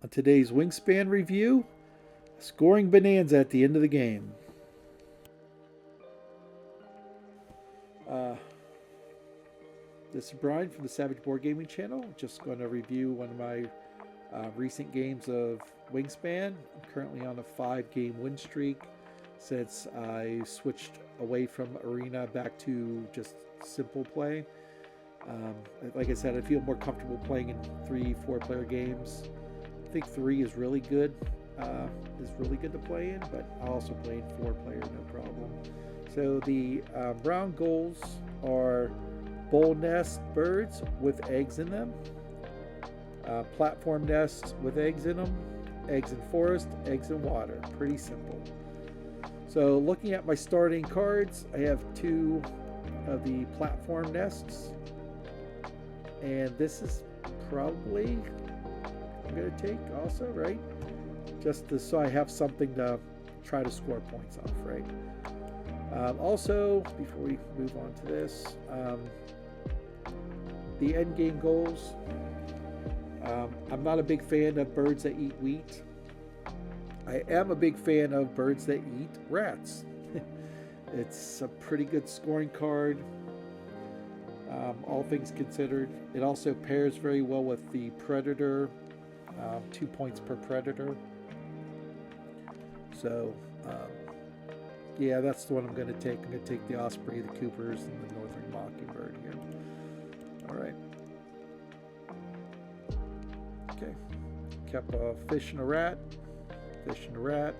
On today's Wingspan review, scoring bonanza at the end of the game. Uh, this is Brian from the Savage Board Gaming Channel. Just going to review one of my recent games of Wingspan. I'm currently on a 5-game win streak since I switched away from Arena back to just simple play. Like I said, I feel more comfortable playing in 3-4 player games. I think 3 is really good. Is really good to play in, but I also play in 4 player, no problem. So the brown goals are bowl nest birds with eggs in them, platform nests with eggs in them, eggs in forest, eggs in water. Pretty simple. So looking at my starting cards, I have 2 of the platform nests, and this is probably I'm going to take also, right? Just so I have something to try to score points off, right? Also, before we move on to this, the end game goals. I'm not a big fan of birds that eat wheat. I am a big fan of birds that eat rats. It's a pretty good scoring card, all things considered. It also pairs very well with the predator, 2 points per predator. So, yeah, that's the one I'm going to take. I'm going to take the osprey, the coopers, and the northern mockingbird here. All right. Okay. Kept a fish and a rat. Fish and a rat.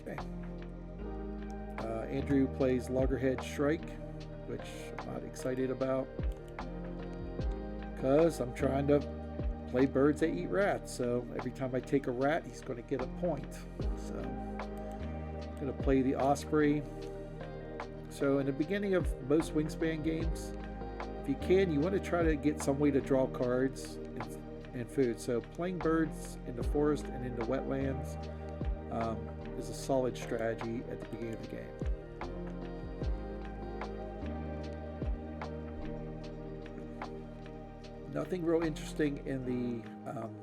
Okay. Andrew plays Loggerhead Shrike, which I'm not excited about, because I'm trying to play birds that eat rats. So every time I take a rat, he's going to get a point. So I'm going to play the osprey. So in the beginning of most Wingspan games, if you can, you want to try to get some way to draw cards and food. So playing birds in the forest and in the wetlands is a solid strategy at the beginning of the game. Nothing real interesting in the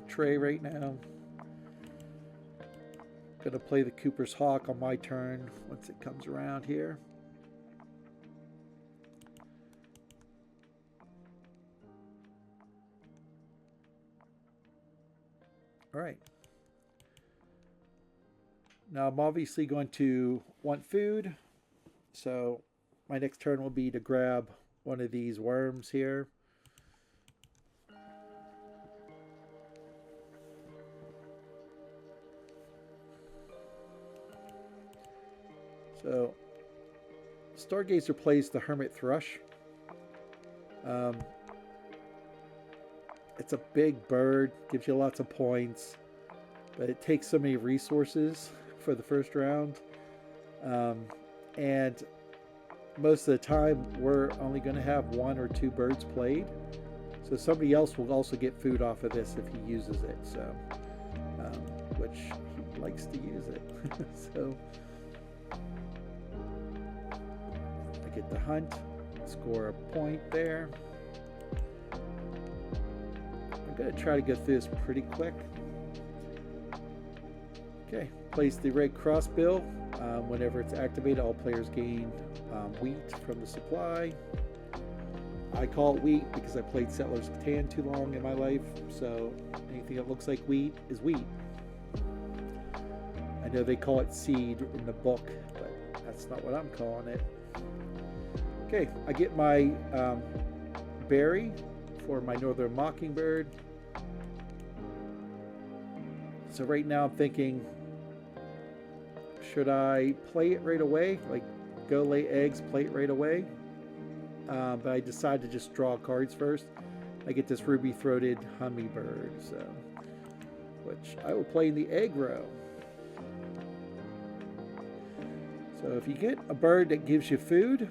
tray right now. Gonna play the Cooper's Hawk on my turn once it comes around here. All right. Now I'm obviously going to want food, so my next turn will be to grab one of these worms here. So, Stargazer plays the Hermit Thrush. It's a big bird, gives you lots of points, but it takes so many resources for the first round. And most of the time, we're only going to have 1 or 2 birds played. So somebody else will also get food off of this if he uses it. So, which he likes to use it. So. Get the hunt, score a point there. I'm going to try to get through this pretty quick. Okay, place the red crossbill. Whenever it's activated, all players gain wheat from the supply. I call it wheat because I played Settlers of Catan too long in my life, so anything that looks like wheat is wheat. I know they call it seed in the book, but that's not what I'm calling it. Okay, I get my berry for my northern mockingbird. So right now I'm thinking, should I play it right away? Like go lay eggs, play it right away? But I decide to just draw cards first. I get this ruby-throated hummingbird, so which I will play in the egg row. So if you get a bird that gives you food,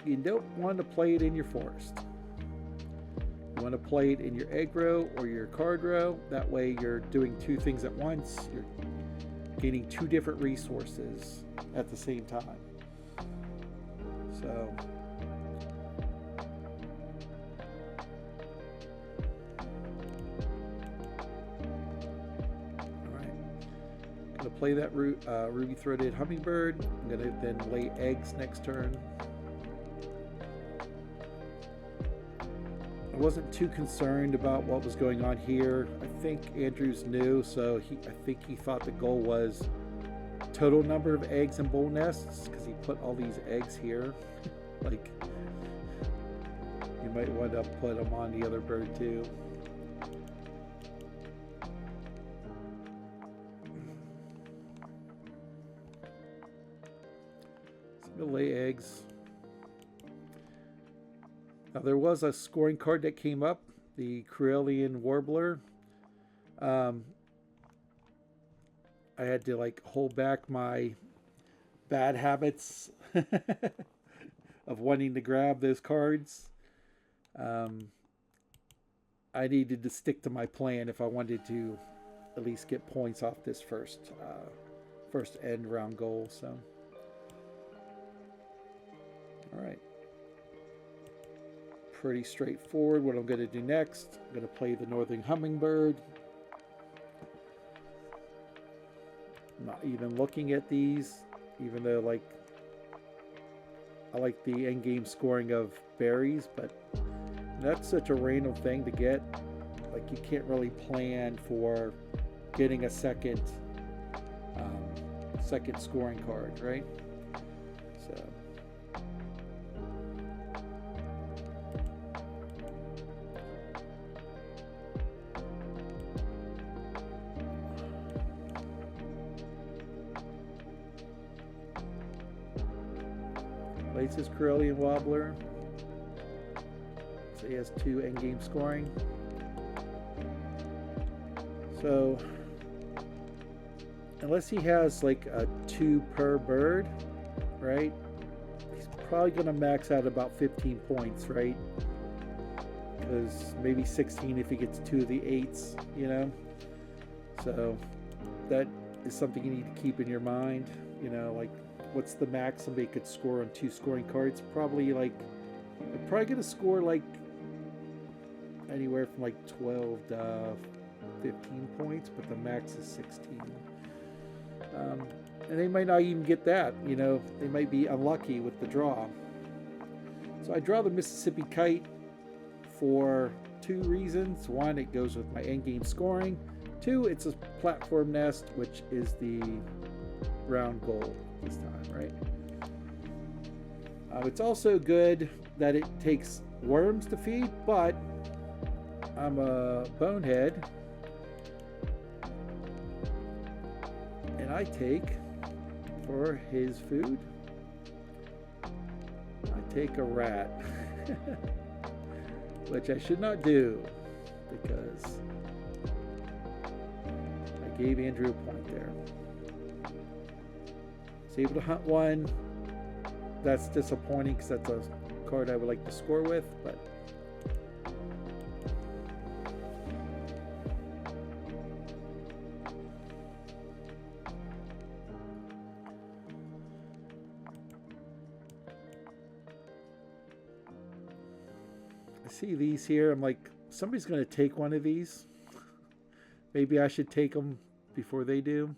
you don't want to play it in your forest. You want to play it in your egg row or your card row. That way you're doing 2 things at once. You're gaining 2 different resources at the same time. So play that ruby-throated hummingbird. I'm going to then lay eggs next turn. I wasn't too concerned about what was going on here. I think Andrews knew, so I think he thought the goal was total number of eggs in bull nests, because he put all these eggs here. Like, you might want to put them on the other bird too. So I'm gonna lay eggs. Now there was a scoring card that came up, the Corellian Warbler. I had to like hold back my bad habits of wanting to grab those cards. I needed to stick to my plan if I wanted to at least get points off this first end round goal. So, all right. Pretty straightforward. What I'm going to do next, I'm going to play the Northern Hummingbird. I'm not even looking at these, even though like I like the end game scoring of berries, but that's such a random thing to get. Like, you can't really plan for getting a second scoring card, right? So. Plays his Corellian Wobbler. So he has 2 endgame scoring. So unless he has like a 2 per bird, right? He's probably going to max out about 15 points, right? Because maybe 16 if he gets 2 of the 8s, you know? So that is something you need to keep in your mind, you know, like what's the max somebody could score on 2 scoring cards? Probably like, they're probably going to score like anywhere from like 12 to 15 points, but the max is 16. And they might not even get that, you know, they might be unlucky with the draw. So I draw the Mississippi Kite for 2 reasons. 1, it goes with my endgame scoring. 2, it's a platform nest, which is the round goal this time, right? It's also good that it takes worms to feed, but I'm a bonehead and I take, for his food, I take a rat. Which I should not do, because I gave Andrew a point there. He's able to hunt 1. That's disappointing because that's a card I would like to score with, but I see these here. I'm like, somebody's going to take one of these. Maybe I should take them before they do.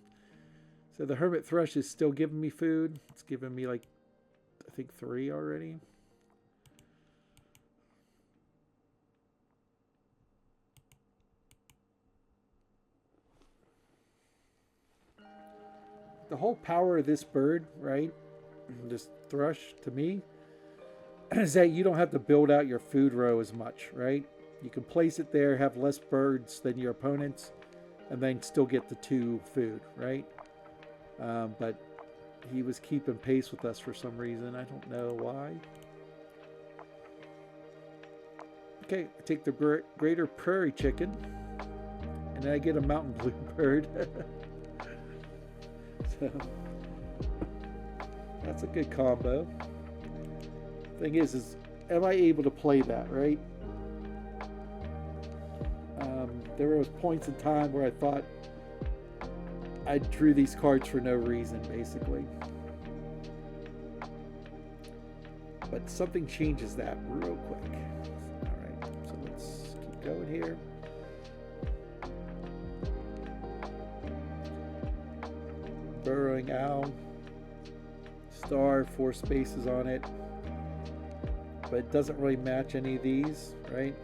So the hermit thrush is still giving me food. It's giving me like, I think 3 already. The whole power of this bird, right, this thrush, to me, is that you don't have to build out your food row as much, right? You can place it there, have less birds than your opponents, and then still get the 2 food, right? But he was keeping pace with us for some reason. I don't know why. Okay, I take the greater prairie chicken, and then I get a mountain bluebird. So that's a good combo. Thing is am I able to play that, right? There was points in time where I thought I drew these cards for no reason, basically. But something changes that real quick. Alright, so let's keep going here. Burrowing Owl. Star, 4 spaces on it. But it doesn't really match any of these, right?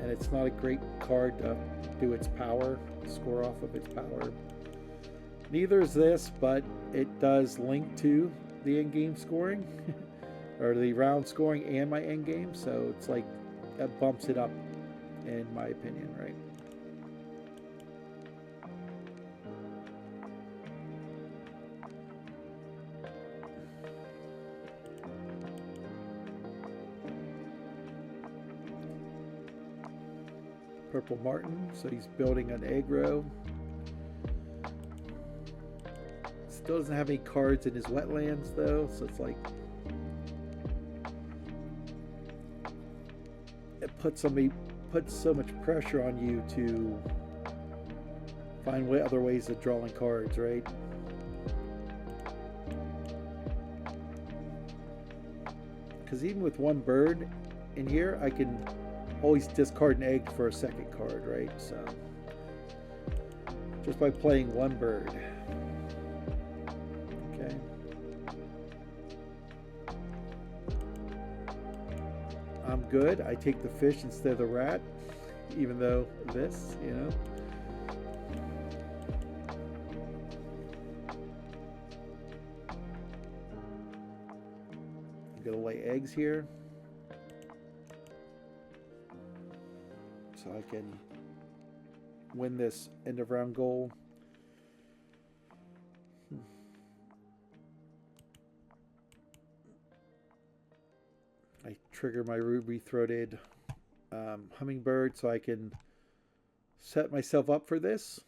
And it's not a great card to do its power, score off of its power. Neither is this, but it does link to the end-game scoring, or the round scoring and my end game, so it's like that bumps it up, in my opinion, right? Purple Martin, so he's building an aggro. Still doesn't have any cards in his wetlands though, so it's like it puts so much pressure on you to find other ways of drawing cards, right? Because even with one bird in here, I can always discard an egg for a second card, right? So just by playing one bird. Okay. I'm good. I take the fish instead of the rat, even though this, you know. I'm gonna lay eggs here, so I can win this end of round goal. I trigger my ruby-throated hummingbird so I can set myself up for this.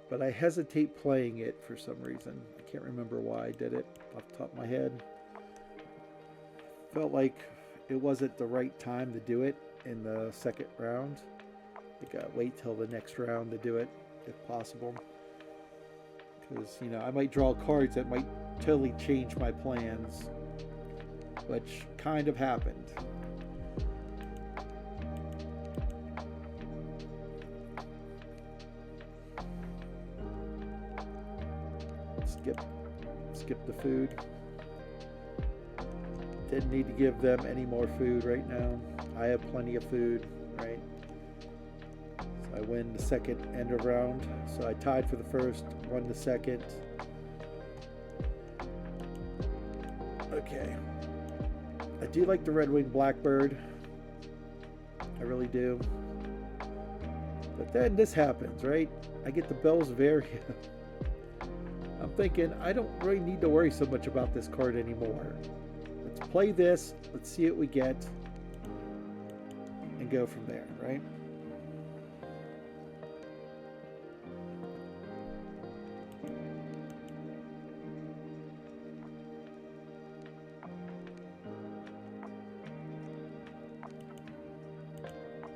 But I hesitate playing it for some reason. I can't remember why I did it off the top of my head. Felt like it wasn't the right time to do it in the second round. I gotta wait till the next round to do it, if possible. Because, you know, I might draw cards that might totally change my plans, which kind of happened. Skip the food. Didn't need to give them any more food right now. I have plenty of food, right? So I win the second end of round. So I tied for the first, won the second. Okay. I do like the red-winged blackbird. I really do. But then this happens, right? I get the Bell's Varia. I'm thinking, I don't really need to worry so much about this card anymore. Let's play this, let's see what we get, and go from there, right?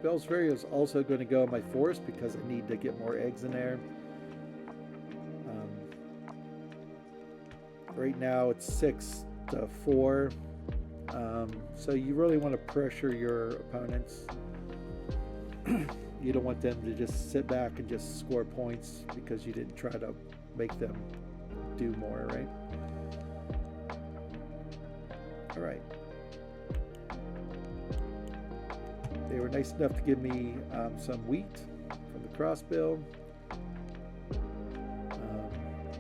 Bell's Varia is also going to go in my forest because I need to get more eggs in there. Right now it's 6-4, so you really want to pressure your opponents. You don't want them to just sit back and just score points because you didn't try to make them do more, right? All right. They were nice enough to give me some wheat from the crossbill.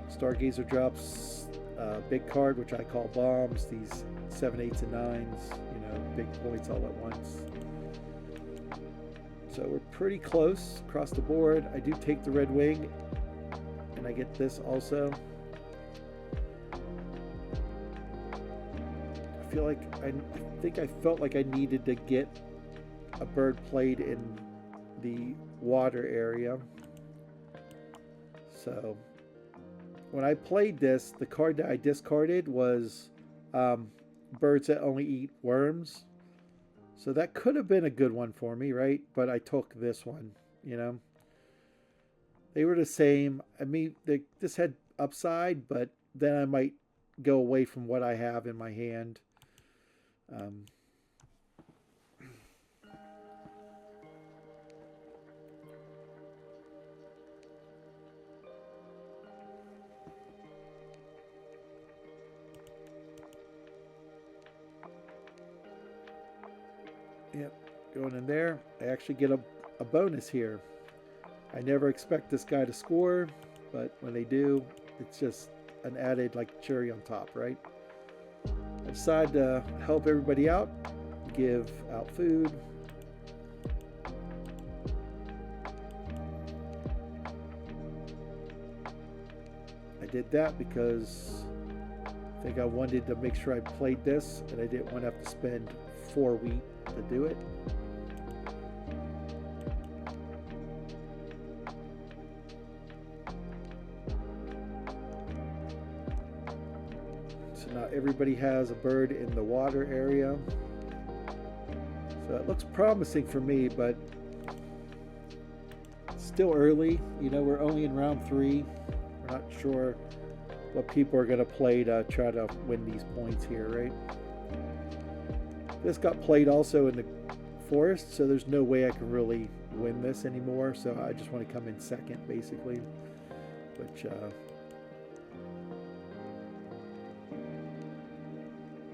Stargazer drops big card, which I call bombs. These 7, 8s, and 9s, you know, big points all at once. So we're pretty close across the board. I do take the red wing, and I get this also. I think I felt like I needed to get a bird played in the water area. So when I played this, the card that I discarded was birds that only eat worms. So that could have been a good one for me, right? But I took this one, you know. They were the same. I mean, this had upside, but then I might go away from what I have in my hand. Yep, going in there. I actually get a bonus here. I never expect this guy to score, but when they do, it's just an added like cherry on top, right? I decided to help everybody out, give out food. I did that because I think I wanted to make sure I played this and I didn't want to have to spend 4 wheat to do it. So now everybody has a bird in the water area. So it looks promising for me, but it's still early. You know, we're only in round 3. We're not sure what people are going to play to try to win these points here, right? This got played also in the forest, so there's no way I can really win this anymore. So I just want to come in second, basically, which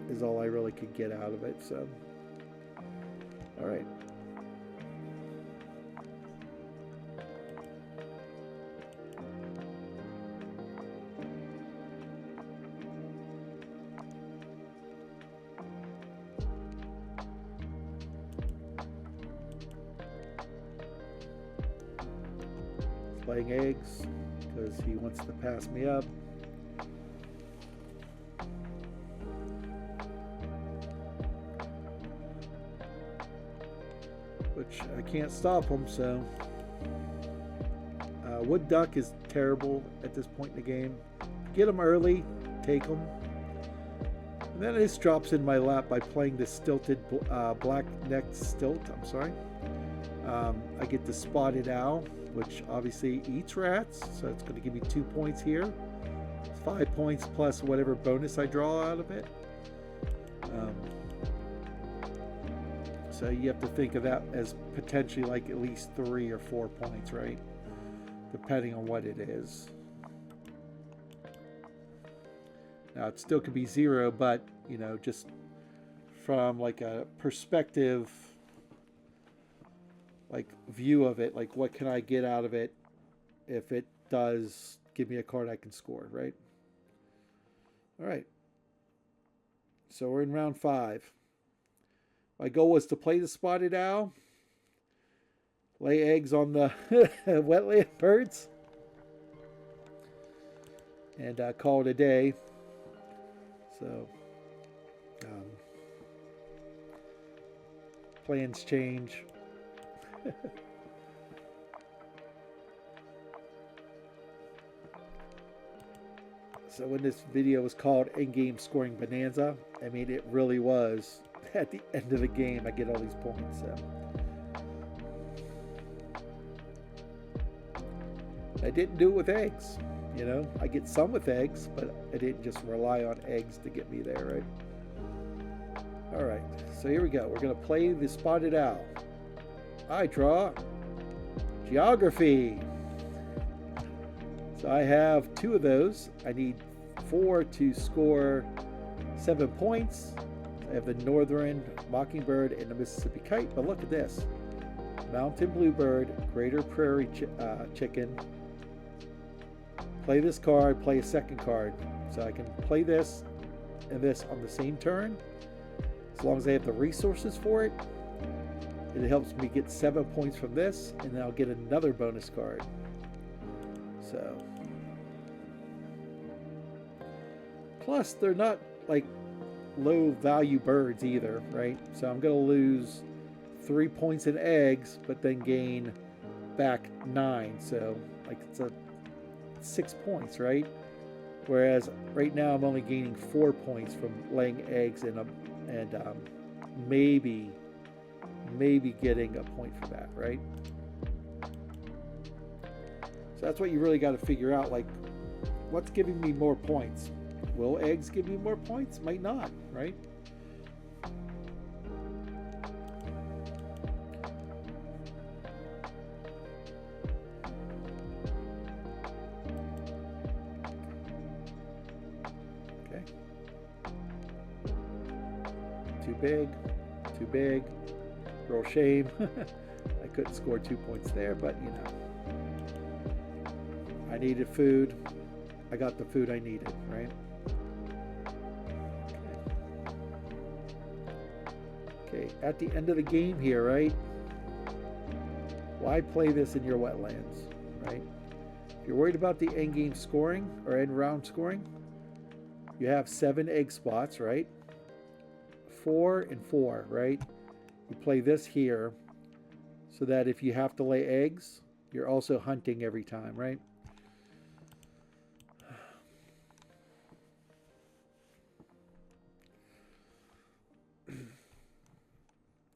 is all I really could get out of it. So, all right. Laying eggs because he wants to pass me up. Which I can't stop him, so wood duck is terrible at this point in the game. Get him early, take him, and then it just drops in my lap by playing the stilted black-necked stilt. I'm sorry. I get the spotted owl, which obviously eats rats, so it's going to give me 2 points here. 5 points plus whatever bonus I draw out of it. So you have to think of that as potentially like at least 3 or 4 points, right? Depending on what it is. Now it still could be 0, but you know, just from like a perspective, like view of it, like what can I get out of it if it does give me a card I can score, right? All right. So we're in round 5. My goal was to play the spotted owl, lay eggs on the wetland birds, and call it a day. So plans change. So when this video was called In-Game Scoring Bonanza, I mean, it really was. At the end of the game, I get all these points. So. I didn't do it with eggs. You know, I get some with eggs, but I didn't just rely on eggs to get me there, right? All right, so here we go. We're going to play the spotted owl. I draw geography. So I have 2 of those. I need 4 to score 7 points. I have the northern mockingbird and the Mississippi kite. But look at this. Mountain bluebird, greater prairie chicken. Play this card, play a second card. So I can play this and this on the same turn. As long as I have the resources for it. It helps me get 7 points from this, and then I'll get another bonus card. So, plus they're not like low value birds either, right? So I'm going to lose 3 points in eggs, but then gain back 9. So like it's a 6 points, right? Whereas right now I'm only gaining 4 points from laying eggs and maybe getting a point for that, right? So that's what you really got to figure out, like what's giving me more points. Will eggs give you more points? Might not, right? Okay. Too big. Too big. Real shame. I couldn't score 2 points there, but you know. I needed food. I got the food I needed, right? Okay, at the end of the game here, right? Why play this in your wetlands, right? If you're worried about the end game scoring or end round scoring, you have 7 egg spots, right? 4 and 4, right? You play this here so that if you have to lay eggs, you're also hunting every time, right?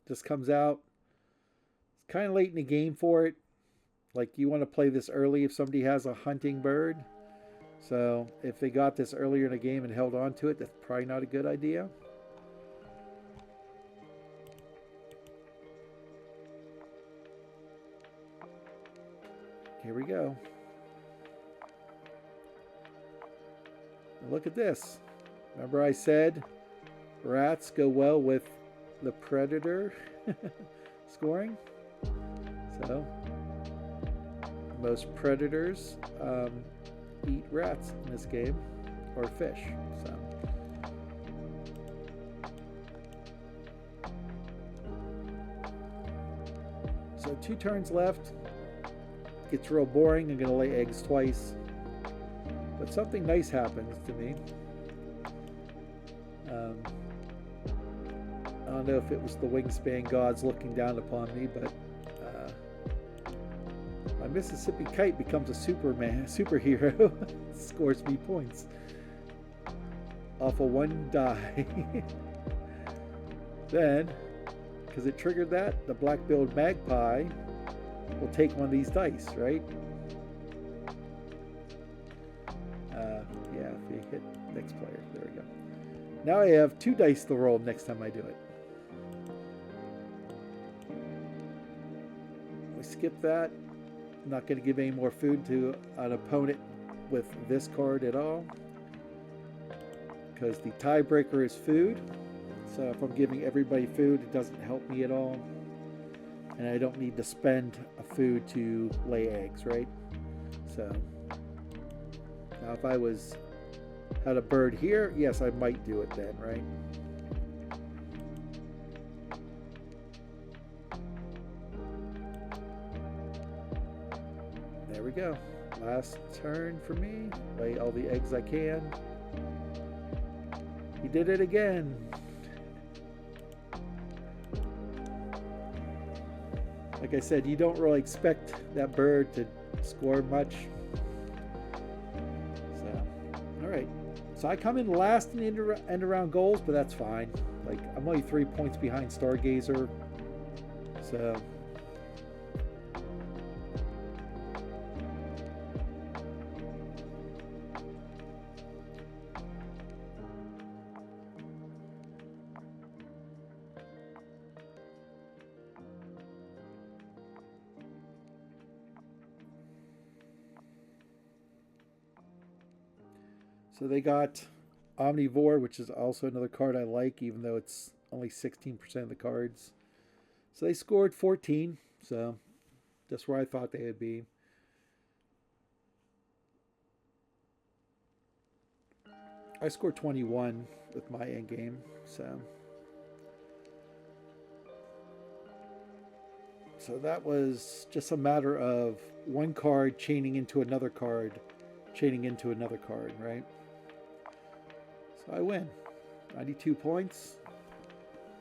This comes out. It's kind of late in the game for it. Like, you want to play this early if somebody has a hunting bird. So if they got this earlier in the game and held on to it, that's probably not a good idea. Here we go. And look at this. Remember I said rats go well with the predator scoring? So most predators eat rats in this game, or fish. So 2 turns left. Gets real boring. I'm going to lay eggs twice. But something nice happens to me. I don't know if it was the Wingspan gods looking down upon me, but my Mississippi kite becomes a superhero. Scores me points off of 1 die. Then, because it triggered that, the black-billed magpie will take one of these dice, right? Yeah, if you hit next player. There we go. Now I have 2 dice to roll next time I do it. We skip that. I'm not going to give any more food to an opponent with this card at all, because the tiebreaker is food. So if I'm giving everybody food, it doesn't help me at all. And I don't need to spend a food to lay eggs, right? So now if I had a bird here, yes, I might do it then, right? There we go. Last turn for me. Lay all the eggs I can. He did it again. Like I said, you don't really expect that bird to score much. So, all right. So I come in last in the end around goals, but that's fine. Like, I'm only 3 points behind Stargazer. So. So they got Omnivore, which is also another card I like, even though it's only 16% of the cards. So they scored 14, so that's where I thought they would be. I scored 21 with my end game, so that was just a matter of one card chaining into another card, right? So I win. 92 points.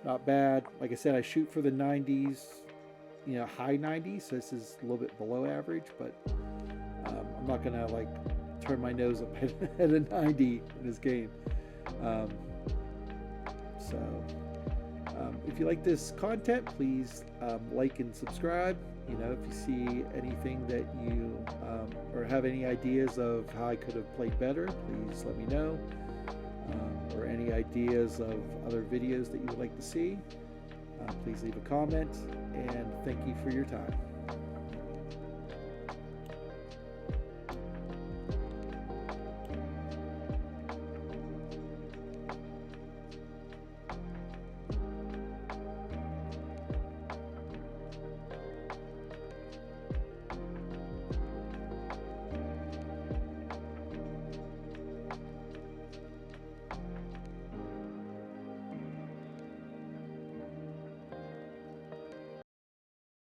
Not bad. Like I said, I shoot for the 90s, high 90s. So this is a little bit below average, but I'm not going to like turn my nose up at a 90 in this game. If you like this content, please like and subscribe. If you see anything that you or have any ideas of how I could have played better, please let me know. ideas of other videos that you would like to see, please leave a comment, and thank you for your time.